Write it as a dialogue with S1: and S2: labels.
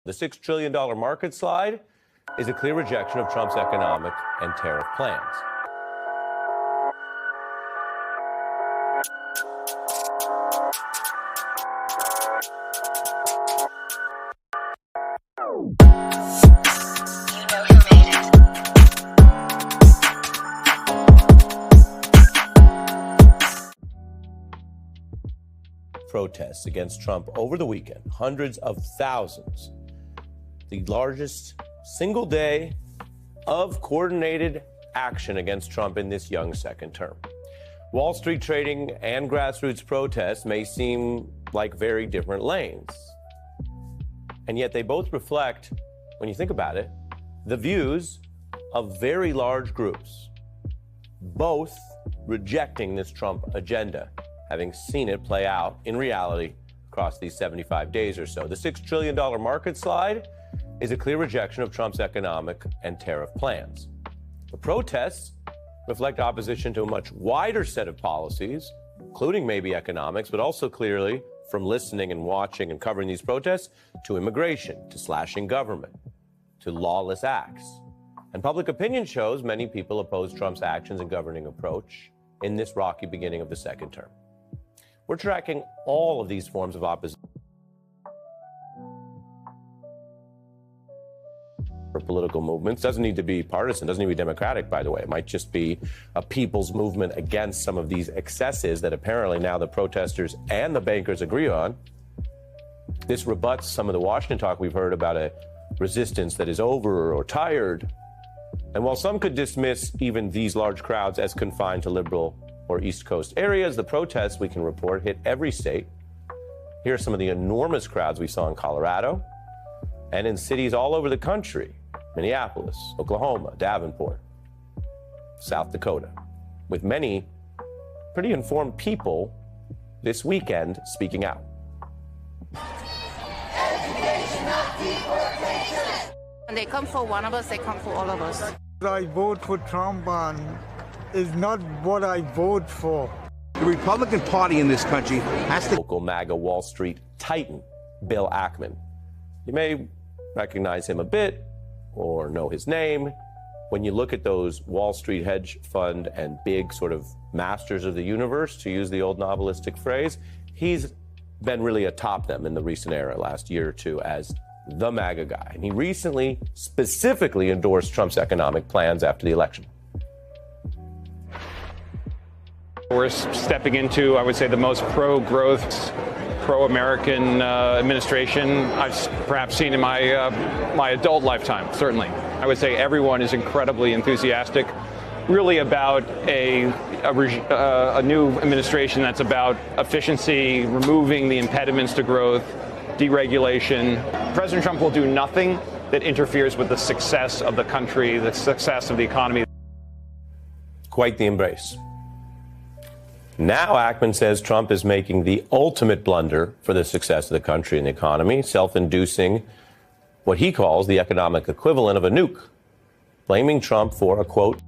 S1: The $6 trillion market slide is a clear rejection of Trump's economic and tariff plans. Protests against Trump over the weekend, hundreds of thousands, the largest single day of coordinated action against Trump in this young second term. Wall Street trading and grassroots protests may seem like very different lanes, and yet they both reflect, when you think about it, the views of very large groups, both rejecting this Trump agenda, having seen it play out in reality across these 75 days or so. The $6 trillion market slide is a clear rejection of Trump's economic and tariff plans. The protests reflect opposition to a much wider set of policies, including maybe economics, but also clearly, from listening and watching and covering these protests, to immigration, to slashing government, to lawless acts. And public opinion shows many people oppose Trump's actions and governing approach in this rocky beginning of the second term. We're tracking all of these forms of opposition for political movements. Doesn't need to be partisan, doesn't need to be democratic, by the way. It might just be a people's movement against some of these excesses that apparently now the protesters and the bankers agree on. This rebuts some of the Washington talk we've heard about a resistance that is over or tired. And while some could dismiss even these large crowds as confined to liberal or East Coast areas, the protests, we can report, hit every state. Here are some of the enormous crowds we saw in Colorado and in cities all over the country: Minneapolis, Oklahoma, Davenport, South Dakota, with many pretty informed people this weekend speaking out.
S2: When they come for one of us, they come for all of us.
S3: I vote for Trump and is not what I vote for.
S4: The Republican Party in this country has to...
S1: Local MAGA Wall Street titan, Bill Ackman. You may recognize him a bit or know his name. When you look at those Wall Street hedge fund and big sort of masters of the universe, to use the old novelistic phrase, he's been really atop them in the recent era, last year or two, as the MAGA guy. And he recently specifically endorsed Trump's economic plans after the election.
S5: We're stepping into, I would say, the most pro-growth, pro-American administration I've perhaps seen in my adult lifetime, certainly. I would say everyone is incredibly enthusiastic, really about a new administration that's about efficiency, removing the impediments to growth, deregulation. President Trump will do nothing that interferes with the success of the country, the success of the economy.
S1: Quite the embrace. Now Ackman says Trump is making the ultimate blunder for the success of the country and the economy, self-inducing what he calls the economic equivalent of a nuke, blaming Trump for a, quote,